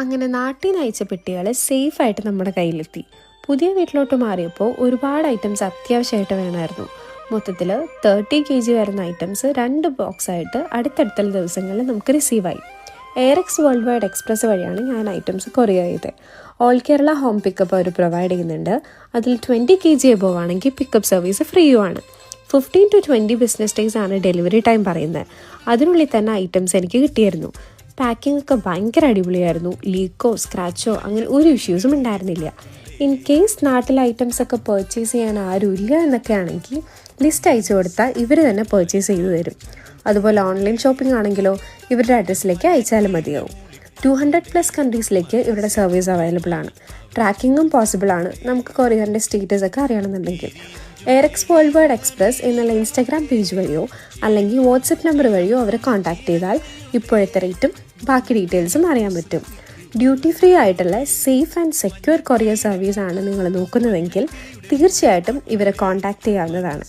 അങ്ങനെ നാട്ടിൽ നിന്ന് അയച്ച പെട്ടികൾ സേഫായിട്ട് നമ്മുടെ കയ്യിലെത്തി. പുതിയ വീട്ടിലോട്ട് മാറിയപ്പോൾ ഒരുപാട് ഐറ്റംസ് അത്യാവശ്യമായിട്ട് വേണമായിരുന്നു. മൊത്തത്തിൽ 30 kg വരുന്ന ഐറ്റംസ് 2 ബോക്സായിട്ട് അടുത്തടുത്തുള്ള ദിവസങ്ങളിൽ നമുക്ക് റിസീവായി. എയറെക്സ് വേൾഡ് വൈഡ് എക്സ്പ്രസ് വഴിയാണ് ഞാൻ ഐറ്റംസ് കൊറിയർ ചെയ്തത്. ഓൾ കേരള ഹോം പിക്കപ്പ് അവർ പ്രൊവൈഡ് ചെയ്യുന്നുണ്ട്. അതിൽ 20 kg എബോവ് ആണെങ്കിൽ പിക്കപ്പ് സർവീസ് ഫ്രീയുമാണ്. 15 to 20 ബിസിനസ് ഡേയ്സ് ആണ് ഡെലിവറി ടൈം പറയുന്നത്. അതിനുള്ളിൽ തന്നെ ഐറ്റംസ് എനിക്ക് കിട്ടിയിരുന്നു. പാക്കിംഗ് ഒക്കെ ഭയങ്കര അടിപൊളിയായിരുന്നു. ലീക്കോ സ്ക്രാച്ചോ അങ്ങനെ ഒരു ഇഷ്യൂസും ഉണ്ടായിരുന്നില്ല. ഇൻ കേസ് നാട്ടിലെ ഐറ്റംസ് ഒക്കെ പർച്ചേസ് ചെയ്യാൻ ആരും ഇല്ല എന്നൊക്കെ ആണെങ്കിൽ ലിസ്റ്റ് അയച്ചു കൊടുത്താൽ ഇവർ തന്നെ പർച്ചേസ് ചെയ്തു തരും. അതുപോലെ ഓൺലൈൻ ഷോപ്പിംഗ് ആണെങ്കിലോ ഇവരുടെ അഡ്രസ്സിലേക്ക് അയച്ചാലും മതിയാവും. 200+ കൺട്രീസിലേക്ക് ഇവരുടെ സർവീസ് അവൈലബിൾ ആണ്. ട്രാക്കിങ്ങും പോസിബിൾ ആണ് നമുക്ക് കൊറിയറിൻ്റെ സ്റ്റേറ്റസ് ഒക്കെ അറിയണമെന്നുണ്ടെങ്കിൽ. എയറെക്സ് വേൾഡ് വൈഡ് എക്സ്പ്രസ് എന്നുള്ള ഇൻസ്റ്റാഗ്രാം പേജ് വഴിയോ അല്ലെങ്കിൽ വാട്സപ്പ് നമ്പർ വഴിയോ അവരെ കോൺടാക്ട് ചെയ്താൽ ഇപ്പോഴത്തെ റേറ്റും ബാക്കി ഡീറ്റെയിൽസും അറിയാൻ പറ്റും. ഡ്യൂട്ടി ഫ്രീ ആയിട്ടുള്ള സേഫ് ആൻഡ് സെക്യൂർ കൊറിയർ സർവീസാണ് നിങ്ങൾ നോക്കുന്നതെങ്കിൽ തീർച്ചയായിട്ടും ഇവരെ കോൺടാക്ട് ചെയ്യാവുന്നതാണ്.